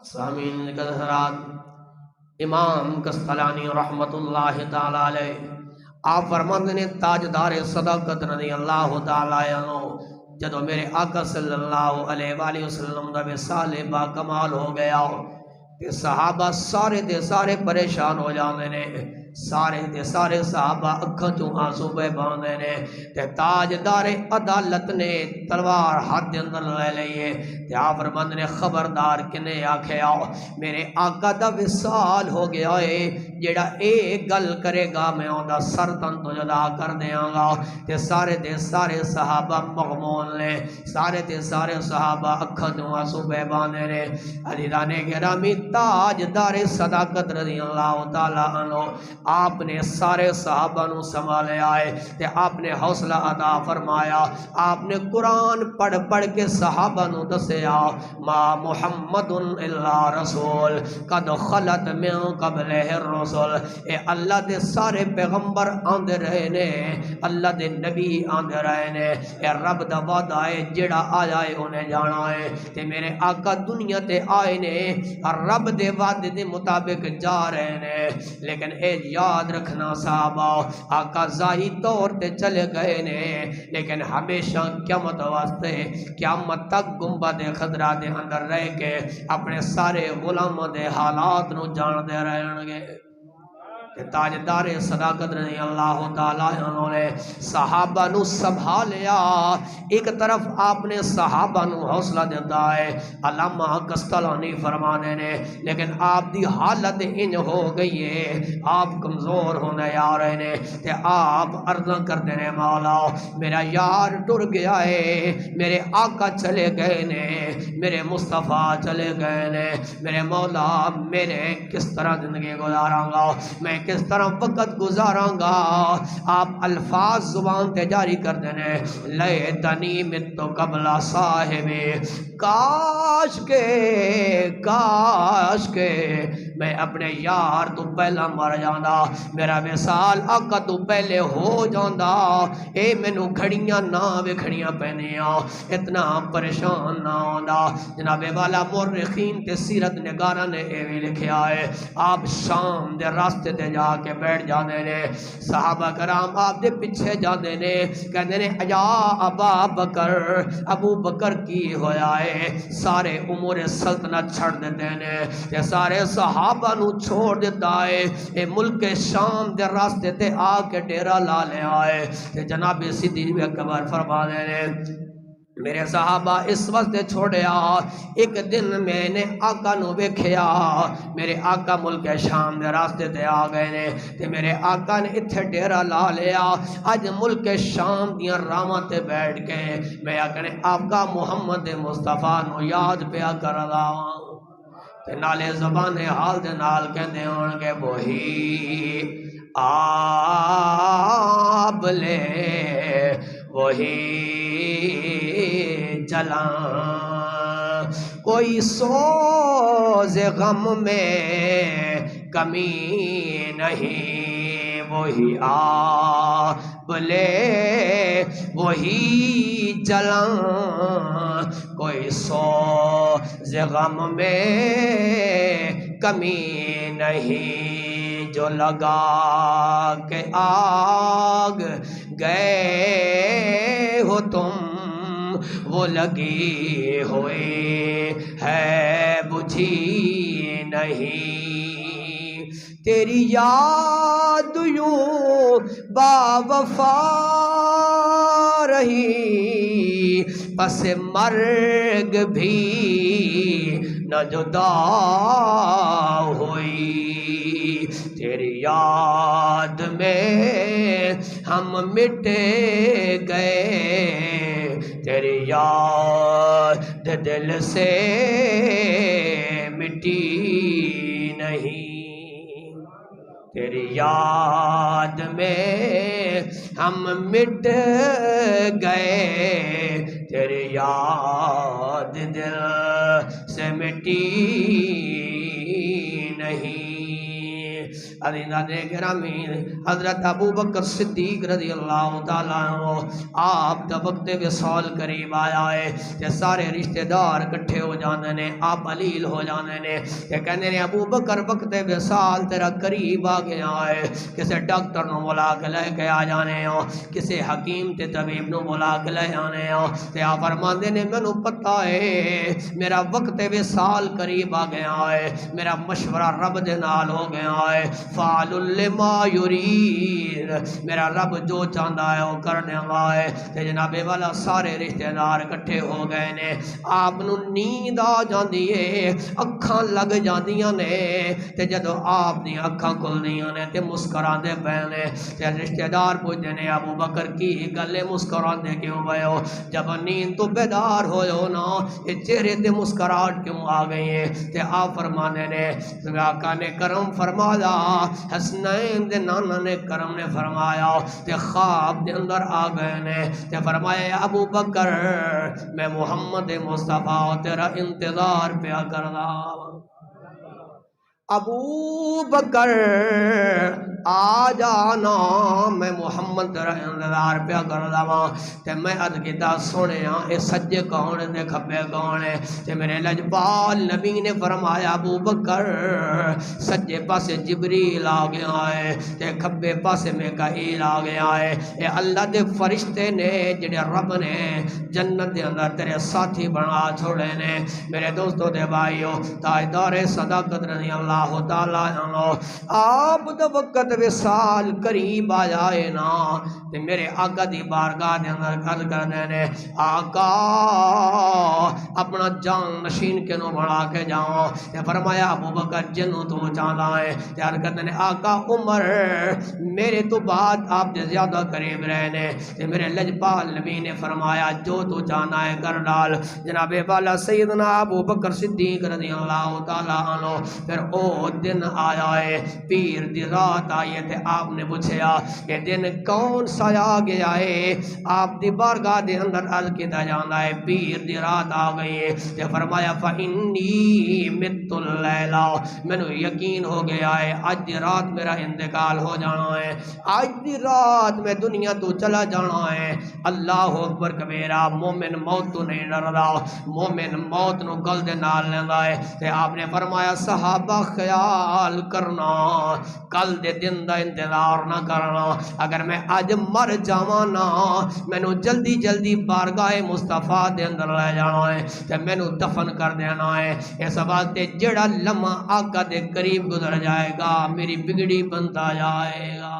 سامعین کا حضرات، امام کستلانی رحمت اللہ تعالی علیہ آپ فرماتے ہیں تاجدار صداقت رضی اللہ تعالی عنہ جدو میرے آقا صلی اللہ علیہ وآلہ وسلم دا وصال با کمال ہو گیا کہ صحابہ سارے دے سارے پریشان ہو جاندے نے، سارے دے سارے صحابہ اکھاں چوں آنسو بہ باندے نے تے تاجدار عدالت نے تلوار ہاتھ دے اندر لے لئیے تے آپ فرماندے نے خبردار کنے آکھیا میرے آقا دا وصال ہو گیا ہے، جیڑا ایک گل کرے گا میں اوندا سر تن تو جدا کر دیاں گا تے سارے دے سارے صحابہ مغمون نے، سارے دے سارے صحابہ اکھاں چوں آنسو بہ باندے نے۔ عزیزان گرامی، تاجدار صداقت رضی اللہ تعالی عنہ آپ نے سارے صحابہ نو سنبھالے آئے تے آپ نے حوصلہ عطا فرمایا، آپ نے قرآن پڑھ پڑھ کے صحابہ نو دسیا ما محمد الا رسول قد خلت من قبلہ الرسل، اے اللہ دے سارے پیغمبر آندے رہے نے، اللہ دے نبی آندے رہے نے، اے رب دا وعدہ ہے جڑا آیا ہے انہیں جانا ہے تے میرے آقا دنیا تے آئے نے رب دے وعدے دے مطابق جا رہے نے، لیکن اے یاد رکھنا صحابہ آقا ظاہری طور تے چلے گئے نے لیکن ہمیشہ قیامت واسطے قیامت تک گنبد خضرا دے اندر رہ کے اپنے سارے غلاموں دے حالات نو جان دے رہن گے۔ تاجدار صداقت رضی اللہ تعالیٰ عنہ نے صحابہ نو سنبھالیا، ایک طرف آپ نے صحابہ نو حوصلہ دیتا ہے، علامہ کستلانی فرمانے نے لیکن آپ دی حالت انج ہو گئی ہے، آپ کمزور ہونے آ رہے نے تے آپ عرضاں کر دینے مولا میرا یار ٹر گیا ہے، میرے آقا چلے گئے نے، میرے مصطفیٰ چلے گئے نے، میرے مولا میرے کس طرح زندگی گزاراں گا، میں کس طرح وقت گزاراں گا۔ آپ الفاظ زبان تے جاری کر دینے لیتنی مت قبل صاحبی، کاش کے میں اپنے یار تو پہلا مر جاندا، میرا وصال آقا تو پہلے ہو جاندا، اے مینوں گھڑیاں نہ وکھڑیاں پینیاں، اتنا پریشان نہ ہوندا۔ جناب والا مورخین تے سیرت نگاراں نے اے وی لکھیا ہے، آپ شام دے راستے تے جا کے بیٹھ جاندے نے، صحابہ کرام آپ دے پیچھے جاندے نے، کہندے نے یا ابا بکر، ابو بکر کی ہویا ہے، سارے امور سلطنت چھڑ دیتے نے تے سارے صحابہ نو چھوڑ دیتا ہے، اے ملک شام دے راستے تے آ کے ڈیرا لا لے آئے تے جناب صدیق اکبر فرما دے نے میرے صحابہ اس وقت چھوڑیا، ایک دن میں نے آقا نو ویکھیا، میرے آقا ملک شام دے راستے تے آ گئے نے تے میرے آقا نے اتھے ڈیرا لا لیا، اج ملک شام دیاں راواں تے بیٹھ کے میں آقا آقا محمد مصطفیٰ نو یاد پیا کر رہا تے نالے زبان حال دے نال کہندے ہون گے وہی آب لے وہی جلاں، کوئی سوز غم میں کمی نہیں، وہی آب لے وہی جلاں، کوئی سوز غم میں کمی نہیں، جو لگا کے آگ گئے ہو تم وہ لگی ہوئی ہے بجھی نہیں، تیری یاد یوں با وفا رہی پس مرگ بھی نہ جدا ہوئی، تیری یاد میں ہم مٹ گئے، تیری یاد دل سے مٹی نہیں، تیری یاد میں ہم مٹ گئے، تیری یاد دل سے مٹی نہیں، عزیزان گرامی حضرت ابو بکر صدیق رضی اللہ تعالیٰ عنہ آپ دا وقت وصال قریب آیا ہے تے سارے رشتہ دار کٹھے ہو جانے نے آپ علیل ہو جانے نے تے کہنے نے ابو بکر وقت وصال تیرا قریب آ گیا ہے کسے ڈاکٹر نو بلا کے لے کے آ جانے ہو کسے حکیم تے طبیب نو بلا کے لے آنے ہو تے آپ فرماندے نے مینوں پتہ ہے میرا وقت وصال قریب آ گیا ہے میرا مشورہ رب دے نال ہو گیا ہے فعل لما یرید میرا رب جو چاہتا ہے وہ کرنے والا ہے تے جناب والا سارے رشتہ دار کٹھے ہو گئے نے آپ نو نیند آ جاندی ہے اکھاں لگ جاندیاں نے تے جدو آپ دی اکھاں کھلدیاں نے تے مسکراندے پے نے تے رشتہ دار پوچھدے نے ابو بکر کی گل مسکراندے کیوں پے ہو جب نیند تو بیدار ہوئے ہو نا یہ چہرے تے مسکراہٹ کیوں آ گئی ہے تے آپ فرمانے نے آقا نے کرم فرمایا حسنین دے نانا نے کرم نے فرمایا تے خواب دے اندر آ گئے نے تے فرمایا ابو بکر میں محمد مصطفیٰ تیرا انتظار پیا کردا ابو بکر آ جانا میں محمد تیرا انتظار پیا کردا واں تے میں عرض کیتا سنیا اے سجے کون تے کھبے کون ہے تے میرے لجپال نبی نے فرمایا ابو بکر سجے پاسے جبریل آ گیا ہے تے کھبے پاسے میکائیل آ گیا ہے اے اللہ دے فرشتے نے جڑے رب نے جنت دے اندر تیرے ساتھی بنا چھوڑے نے میرے دوستو دے بھائیو تاجدار صداقت رضی اللہ تعالیٰ عنہ آپ دا وقت وصال قریب آیا ہے نا تے میرے آقا دی بارگاہ دے اندر گل کر دینے آقا اپنا جان نشین کے نو بڑھا کے جاؤں تے فرمایا ابو بکر جنوں تو چاہتا ہے تے عرض کر دینے آقا عمر میرے تو بعد آپ دے زیادہ قریب رہنے تے میرے لجپال نبی نے فرمایا جو تو چاہنا ہے کر ڈال جناب والا سیدنا ابو بکر صدیق رضی اللہ تعالیٰ عنہ پھر او دن آیا ہے پیر دی رات آئی ہے تے آپ نے پوچھیا کہ دن کون سا آ گیا ہے آپ دی بارگاہ دے اندر عرض کیتا جاندا ہے پیر دی رات آ گئی ہے تے فرمایا فإنی مت اللیلہ مینوں یقین ہو گیا ہے آج دی رات میرا انتقال ہو جانا ہے آج دی رات میں دنیا تو چلا جانا ہے اللہ اکبر کبیرہ مومن موت تو نہیں ڈردا مومن موت نو گل دے نال لیندا ہے تے آپ نے فرمایا صحابہ خیال کرنا کل دے دن دا انتظار نہ کرنا اگر میں آج مر جاواں نا مینوں جلدی جلدی بارگاہ مصطفیٰ دے اندر لے جانا ہے تے مینوں دفن کر دینا ہے اس واسطے جڑا لمحہ آقا دے قریب گزر جائے گا میری بگڑی بنتا جائے گا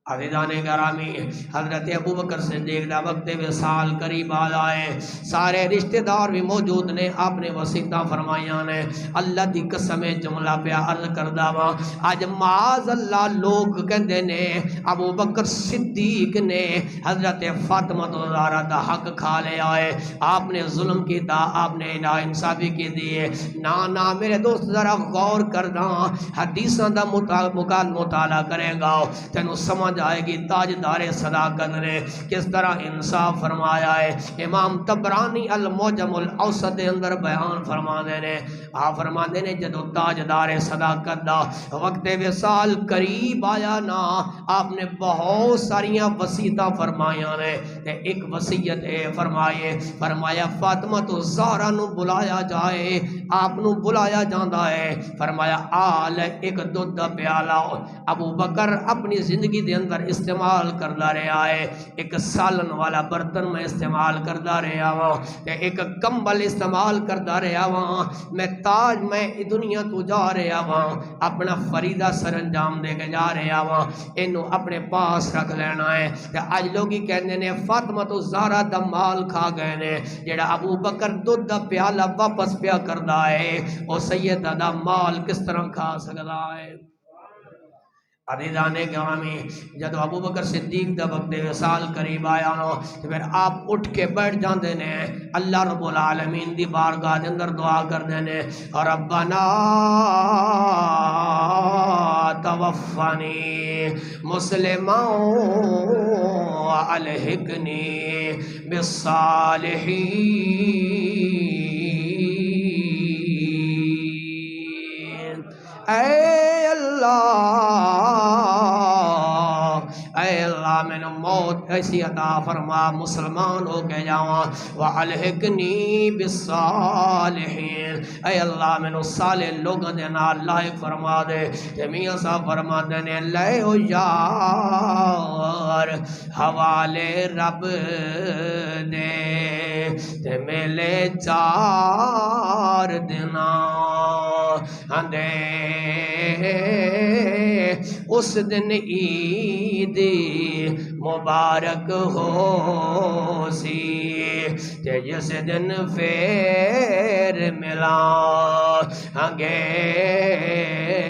عزیزان گرامی حضرت ابو بکر صدیق دا وقت وصال قریب آ جائے سارے رشتہ دار بھی موجود نے آپ نے وصیتاں فرمائیاں نے اللہ دی قسم جملہ پہ عرض کردہ وا آج معاذ اللہ لوگ کہندے نے ابو بکر صدیق نے حضرت فاطمہ زہرا دا حق کھا لیا ہے آپ نے ظلم کیتا آپ نے ناانصافی کی دیے نا میرے دوست ذرا غور کرنا حدیثاں دا مطالعہ کرے گا تینوں سمجھ جائے گی تاجدار صداقت نے کس طرح انصاف فرمایا ہے امام طبرانی المعجم الاوسط دے اندر بیان فرمانے نے آپ فرمانے نے جدو تاجدار صداقت دا وقت وصال قریب آیا نا آپ نے بہت ساریاں وصیتاں فرمائیاں نے ایک وصیت فرمایا فاطمہ تو زہرا نو بلایا جائے آپ نو بلایا جاندا ہے فرمایا آل ایک دودھ دا پیالہ ابو بکر اپنی زندگی دے اندر استعمال کردا رہا ہے ایک سالن والا برتن میں استعمال کردا رہا ہوں ایک کمبل استعمال کردا رہا ہوں میں تاج میں دنیا تو جا رہا ہوں اپنا فریدہ سر انجام دے کے جا رہا ہوں اینو اپنے پاس رکھ لینا ہے تے اج لوگی کہندے نے فاطمہ تو زہرا دا مال کھا گئے نے جڑا ابو بکر دودھ دا پیالہ واپس پیا کردا ہے او سیدہ دا مال کس طرح کھا سکدا ہے عزیزان گرامی جدو ابو بکر صدیق دا وقت وصال قریب آیا نو تو پھر آپ اٹھ کے بیٹھ جاندے نے اللہ رب العالمین دی بارگاہ دے اندر دعا کردے نے ربنا توفنی مسلما والحقنی بالصالحین اے ایسی عطا فرما مسلمان ہو کے جاواں وَعَلْحِقْنِي بِالصَّالِحِينَ اے اللہ میں نو صالح لوگوں دے نال لائق فرما دے تے میاں صاحب فرما دے نے لے او یار حوالے رب دے تے میلے 4 دنا ہندے اس دن عید مبارک ہو سی تے جس دن پھر ملا گے